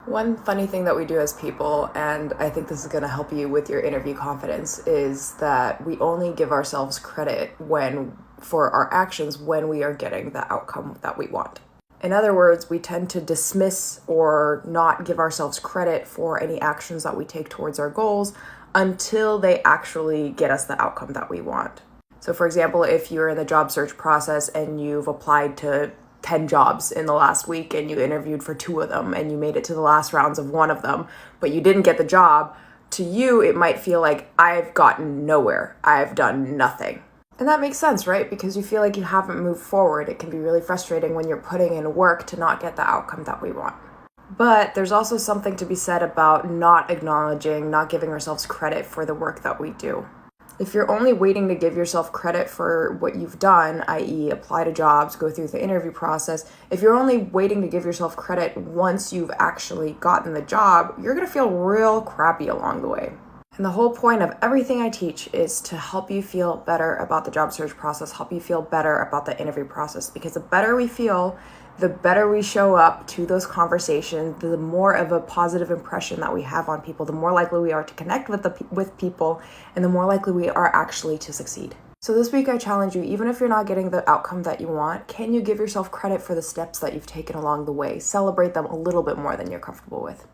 One funny thing that we do as people, and I think this is going to help you with your interview confidence, is that we only give ourselves credit for our actions when we are getting the outcome that we want. In other words, we tend to dismiss or not give ourselves credit for any actions that we take towards our goals until they actually get us the outcome that we want. So for example, if you're in the job search process and you've applied to 10 jobs in the last week and you interviewed for 2 of them and you made it to the last rounds of one of them, but you didn't get the job, to you it might feel like I've gotten nowhere. I've done nothing. And that makes sense, right? Because you feel like you haven't moved forward. It can be really frustrating when you're putting in work to not get the outcome that we want. But there's also something to be said about not acknowledging, not giving ourselves credit for the work that we do. If you're only waiting to give yourself credit for what you've done, i.e. apply to jobs, go through the interview process, if you're only waiting to give yourself credit once you've actually gotten the job, you're going to feel real crappy along the way. And the whole point of everything I teach is to help you feel better about the job search process, help you feel better about the interview process, because the better we feel, the better we show up to those conversations, the more of a positive impression that we have on people, the more likely we are to connect with people, and the more likely we are actually to succeed. So this week I challenge you, even if you're not getting the outcome that you want, can you give yourself credit for the steps that you've taken along the way? Celebrate them a little bit more than you're comfortable with.